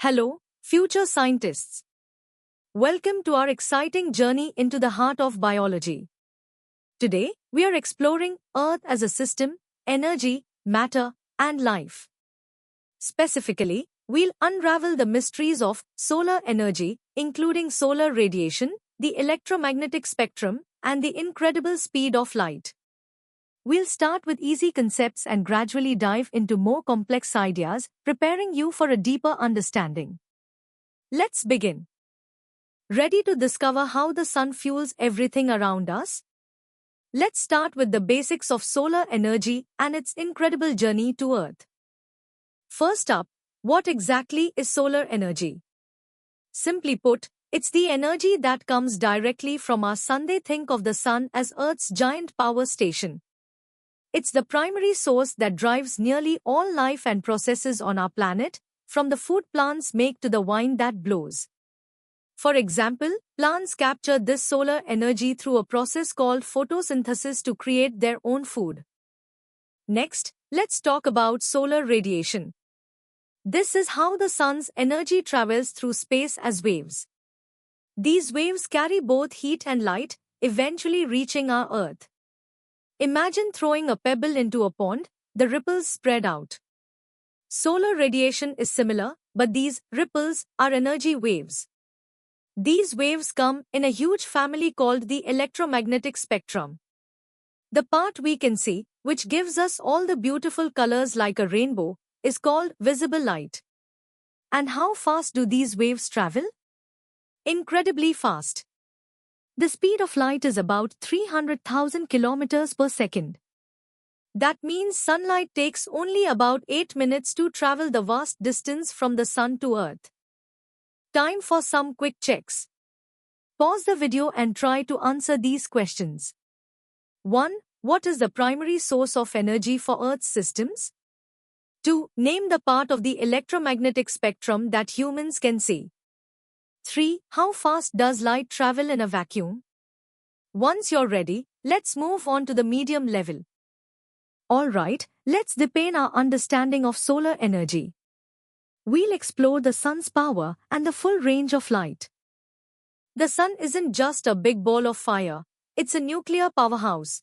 Hello, future scientists. Welcome to our exciting journey into the heart of biology. Today, we are exploring Earth as a system, energy, matter, and life. Specifically, we'll unravel the mysteries of solar energy, including solar radiation, the electromagnetic spectrum, and the incredible speed of light. We'll start with easy concepts and gradually dive into more complex ideas, preparing you for a deeper understanding. Let's begin. Ready to discover how the sun fuels everything around us? Let's start with the basics of solar energy and its incredible journey to Earth. First up, what exactly is solar energy? Simply put, it's the energy that comes directly from our sun. They think of the sun as Earth's giant power station. It's the primary source that drives nearly all life and processes on our planet, from the food plants make to the wind that blows. For example, plants capture this solar energy through a process called photosynthesis to create their own food. Next, let's talk about solar radiation. This is how the sun's energy travels through space as waves. These waves carry both heat and light, eventually reaching our Earth. Imagine throwing a pebble into a pond, the ripples spread out. Solar radiation is similar, but these ripples are energy waves. These waves come in a huge family called the electromagnetic spectrum. The part we can see, which gives us all the beautiful colors like a rainbow, is called visible light. And how fast do these waves travel? Incredibly fast. The speed of light is about 300,000 kilometers per second. That means sunlight takes only about 8 minutes to travel the vast distance from the sun to Earth. Time for some quick checks. Pause the video and try to answer these questions. 1. What is the primary source of energy for Earth's systems? 2. Name the part of the electromagnetic spectrum that humans can see. 3. How fast does light travel in a vacuum? Once you're ready, let's move on to the medium level. Alright, let's deepen our understanding of solar energy. We'll explore the sun's power and the full range of light. The sun isn't just a big ball of fire, it's a nuclear powerhouse.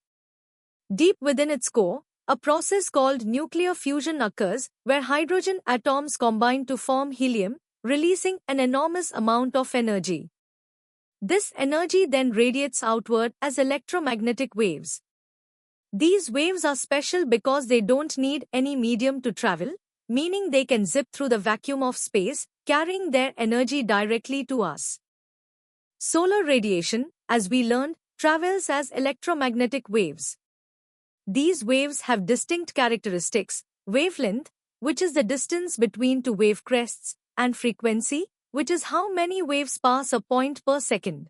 Deep within its core, a process called nuclear fusion occurs, where hydrogen atoms combine to form helium, releasing an enormous amount of energy. This energy then radiates outward as electromagnetic waves. These waves are special because they don't need any medium to travel, meaning they can zip through the vacuum of space, carrying their energy directly to us. Solar radiation, as we learned, travels as electromagnetic waves. These waves have distinct characteristics: wavelength, which is the distance between two wave crests, and frequency, which is how many waves pass a point per second.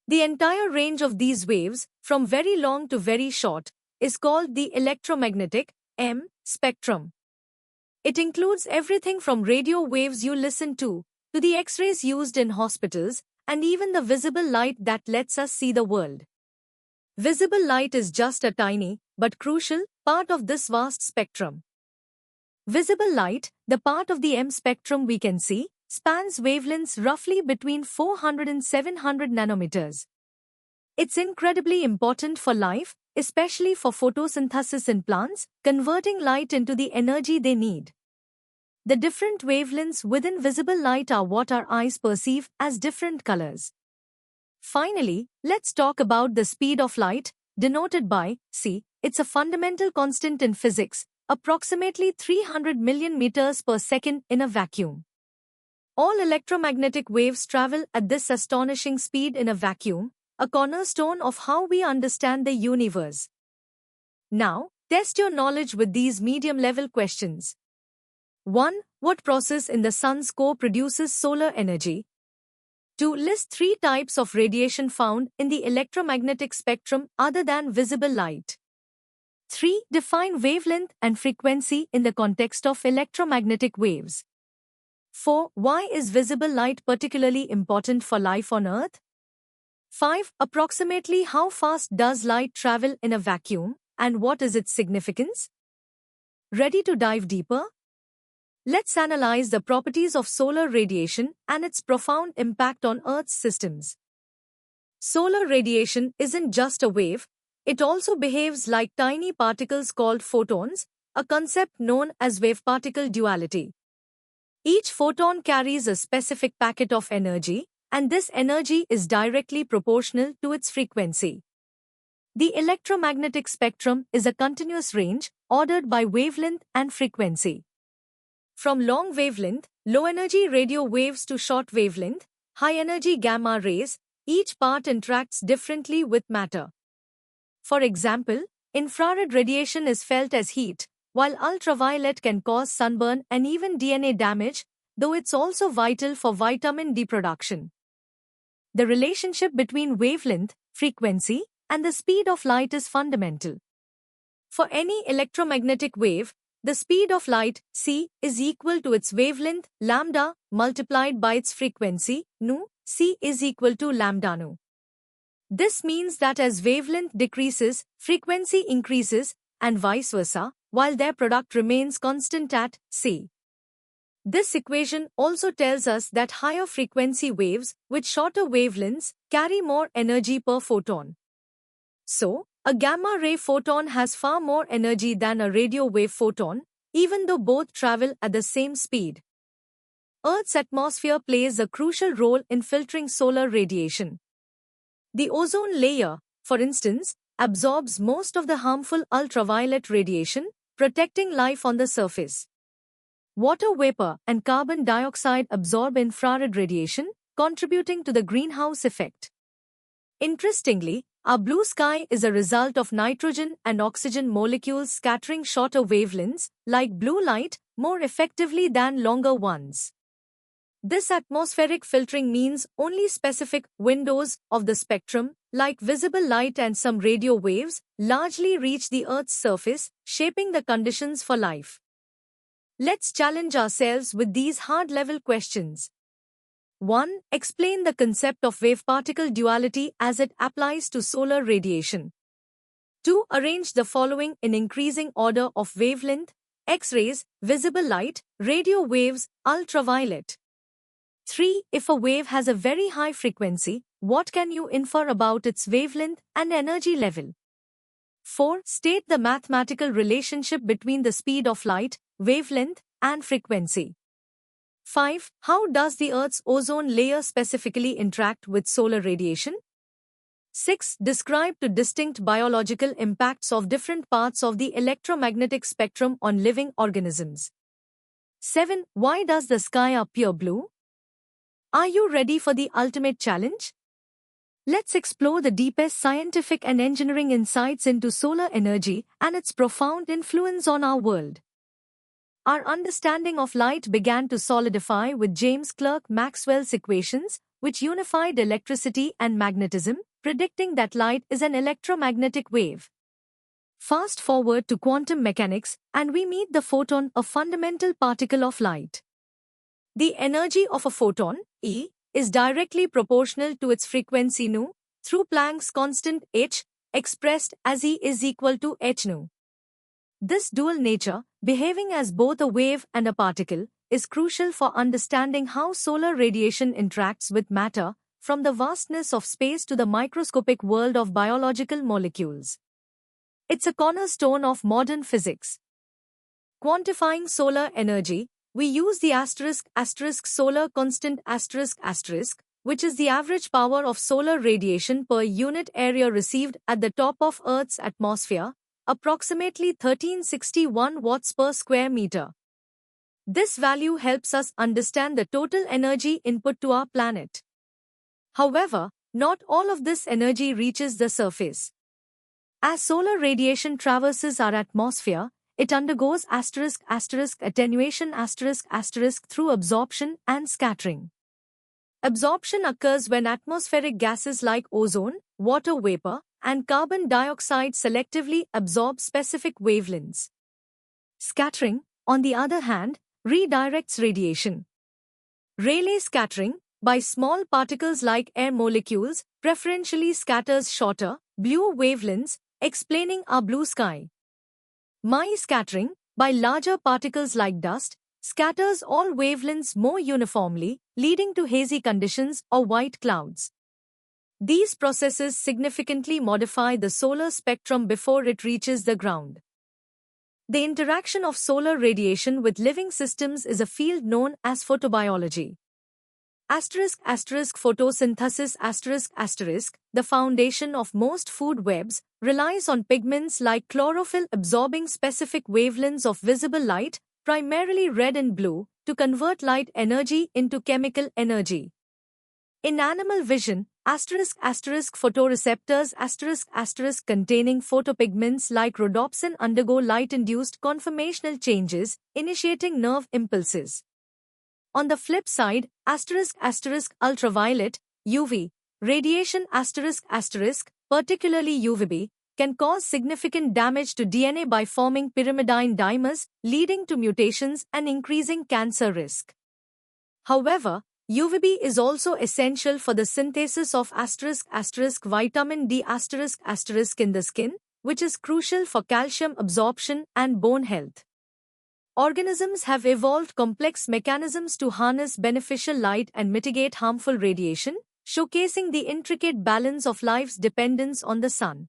The entire range of these waves, from very long to very short, is called the electromagnetic spectrum. It includes everything from radio waves you listen to the X-rays used in hospitals, and even the visible light that lets us see the world. Visible light is just a tiny, but crucial, part of this vast spectrum. Visible light, the part of the M spectrum we can see, spans wavelengths roughly between 400 and 700 nanometers. It's incredibly important for life, especially for photosynthesis in plants, converting light into the energy they need. The different wavelengths within visible light are what our eyes perceive as different colors. Finally, let's talk about the speed of light, denoted by c. It's a fundamental constant in physics, approximately 300 million meters per second in a vacuum. All electromagnetic waves travel at this astonishing speed in a vacuum, a cornerstone of how we understand the universe. Now, test your knowledge with these medium-level questions. 1. What process in the sun's core produces solar energy? 2. List 3 types of radiation found in the electromagnetic spectrum other than visible light. 3. Define wavelength and frequency in the context of electromagnetic waves. 4. Why is visible light particularly important for life on Earth? 5. Approximately how fast does light travel in a vacuum, and what is its significance? Ready to dive deeper? Let's analyze the properties of solar radiation and its profound impact on Earth's systems. Solar radiation isn't just a wave, it also behaves like tiny particles called photons, a concept known as wave-particle duality. Each photon carries a specific packet of energy, and this energy is directly proportional to its frequency. The electromagnetic spectrum is a continuous range, ordered by wavelength and frequency. From long wavelength, low-energy radio waves to short wavelength, high-energy gamma rays, each part interacts differently with matter. For example, infrared radiation is felt as heat, while ultraviolet can cause sunburn and even DNA damage, though it's also vital for vitamin D production. The relationship between wavelength, frequency, and the speed of light is fundamental. For any electromagnetic wave, the speed of light, c, is equal to its wavelength, lambda, multiplied by its frequency, nu, c is equal to lambda nu. This means that as wavelength decreases, frequency increases, and vice versa, while their product remains constant at c. This equation also tells us that higher frequency waves with shorter wavelengths carry more energy per photon. So, a gamma ray photon has far more energy than a radio wave photon, even though both travel at the same speed. Earth's atmosphere plays a crucial role in filtering solar radiation. The ozone layer, for instance, absorbs most of the harmful ultraviolet radiation, protecting life on the surface. Water vapor and carbon dioxide absorb infrared radiation, contributing to the greenhouse effect. Interestingly, our blue sky is a result of nitrogen and oxygen molecules scattering shorter wavelengths, like blue light, more effectively than longer ones. This atmospheric filtering means only specific windows of the spectrum, like visible light and some radio waves, largely reach the Earth's surface, shaping the conditions for life. Let's challenge ourselves with these hard-level questions. 1. Explain the concept of wave-particle duality as it applies to solar radiation. 2. Arrange the following in increasing order of wavelength: X-rays, visible light, radio waves, ultraviolet. 3. If a wave has a very high frequency, what can you infer about its wavelength and energy level? 4. State the mathematical relationship between the speed of light, wavelength, and frequency. 5. How does the Earth's ozone layer specifically interact with solar radiation? 6. Describe two distinct biological impacts of different parts of the electromagnetic spectrum on living organisms. 7. Why does the sky appear blue? Are you ready for the ultimate challenge? Let's explore the deepest scientific and engineering insights into solar energy and its profound influence on our world. Our understanding of light began to solidify with James Clerk Maxwell's equations, which unified electricity and magnetism, predicting that light is an electromagnetic wave. Fast forward to quantum mechanics, and we meet the photon, a fundamental particle of light. The energy of a photon, E, is directly proportional to its frequency nu, through Planck's constant h, expressed as E is equal to h nu. This dual nature, behaving as both a wave and a particle, is crucial for understanding how solar radiation interacts with matter, from the vastness of space to the microscopic world of biological molecules. It's a cornerstone of modern physics. Quantifying solar energy, we use the solar constant which is the average power of solar radiation per unit area received at the top of Earth's atmosphere, approximately 1361 watts per square meter. This value helps us understand the total energy input to our planet. However, not all of this energy reaches the surface. As solar radiation traverses our atmosphere, it undergoes attenuation through absorption and scattering. Absorption occurs when atmospheric gases like ozone, water vapor, and carbon dioxide selectively absorb specific wavelengths. Scattering, on the other hand, redirects radiation. Rayleigh scattering, by small particles like air molecules, preferentially scatters shorter, blue wavelengths, explaining our blue sky. Mie scattering, by larger particles like dust, scatters all wavelengths more uniformly, leading to hazy conditions or white clouds. These processes significantly modify the solar spectrum before it reaches the ground. The interaction of solar radiation with living systems is a field known as photobiology. Photosynthesis the foundation of most food webs, relies on pigments like chlorophyll absorbing specific wavelengths of visible light, primarily red and blue, to convert light energy into chemical energy. In animal vision, photoreceptors containing photopigments like rhodopsin undergo light-induced conformational changes, initiating nerve impulses. On the flip side, ultraviolet, UV, radiation particularly UVB, can cause significant damage to DNA by forming pyrimidine dimers, leading to mutations and increasing cancer risk. However, UVB is also essential for the synthesis of vitamin D in the skin, which is crucial for calcium absorption and bone health. Organisms have evolved complex mechanisms to harness beneficial light and mitigate harmful radiation, showcasing the intricate balance of life's dependence on the sun.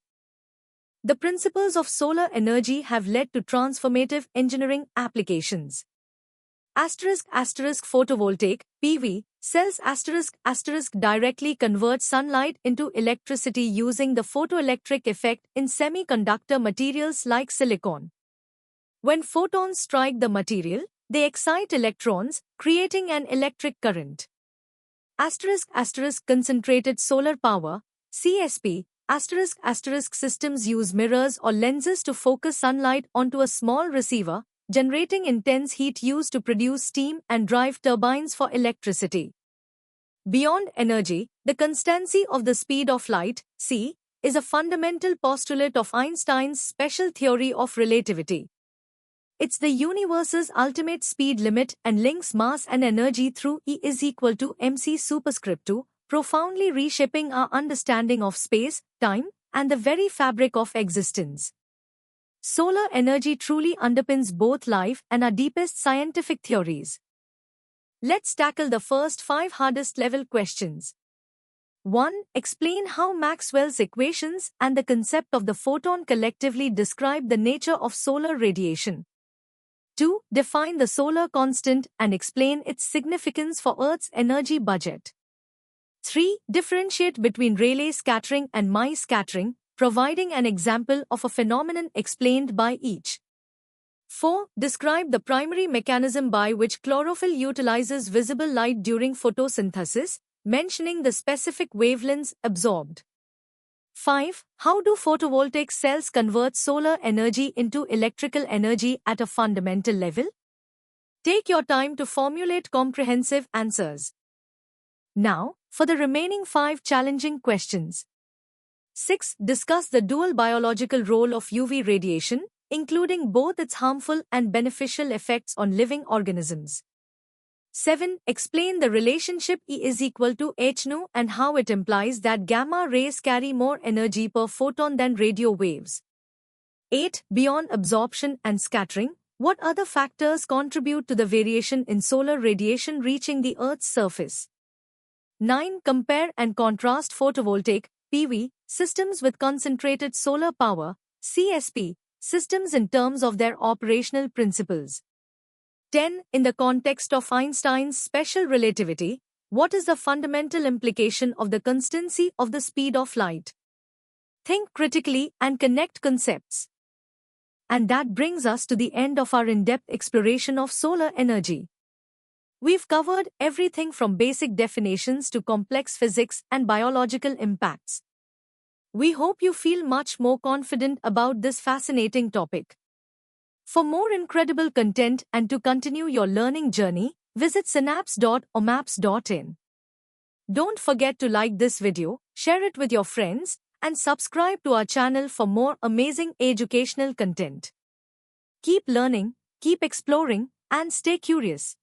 The principles of solar energy have led to transformative engineering applications. Photovoltaic, PV, cells directly convert sunlight into electricity using the photoelectric effect in semiconductor materials like silicon. When photons strike the material, they excite electrons, creating an electric current. Concentrated solar power, CSP, systems use mirrors or lenses to focus sunlight onto a small receiver, generating intense heat used to produce steam and drive turbines for electricity. Beyond energy, the constancy of the speed of light, c, is a fundamental postulate of Einstein's special theory of relativity. It's the universe's ultimate speed limit and links mass and energy through E is equal to mc superscript 2, profoundly reshaping our understanding of space, time, and the very fabric of existence. Solar energy truly underpins both life and our deepest scientific theories. Let's tackle the first 5 hardest level questions. 1. Explain how Maxwell's equations and the concept of the photon collectively describe the nature of solar radiation. 2. Define the solar constant and explain its significance for Earth's energy budget. 3. Differentiate between Rayleigh scattering and Mie scattering, providing an example of a phenomenon explained by each. 4. Describe the primary mechanism by which chlorophyll utilizes visible light during photosynthesis, mentioning the specific wavelengths absorbed. 5. How do photovoltaic cells convert solar energy into electrical energy at a fundamental level? Take your time to formulate comprehensive answers. Now, for the remaining 5 challenging questions. 6. Discuss the dual biological role of UV radiation, including both its harmful and beneficial effects on living organisms. 7. Explain the relationship E is equal to hν and how it implies that gamma rays carry more energy per photon than radio waves. 8. Beyond absorption and scattering, what other factors contribute to the variation in solar radiation reaching the Earth's surface? 9. Compare and contrast photovoltaic, PV, systems with concentrated solar power, CSP, systems in terms of their operational principles. 10. In the context of Einstein's special relativity, what is the fundamental implication of the constancy of the speed of light? Think critically and connect concepts. And that brings us to the end of our in-depth exploration of solar energy. We've covered everything from basic definitions to complex physics and biological impacts. We hope you feel much more confident about this fascinating topic. For more incredible content and to continue your learning journey, visit synapse.omaps.in. Don't forget to like this video, share it with your friends, and subscribe to our channel for more amazing educational content. Keep learning, keep exploring, and stay curious.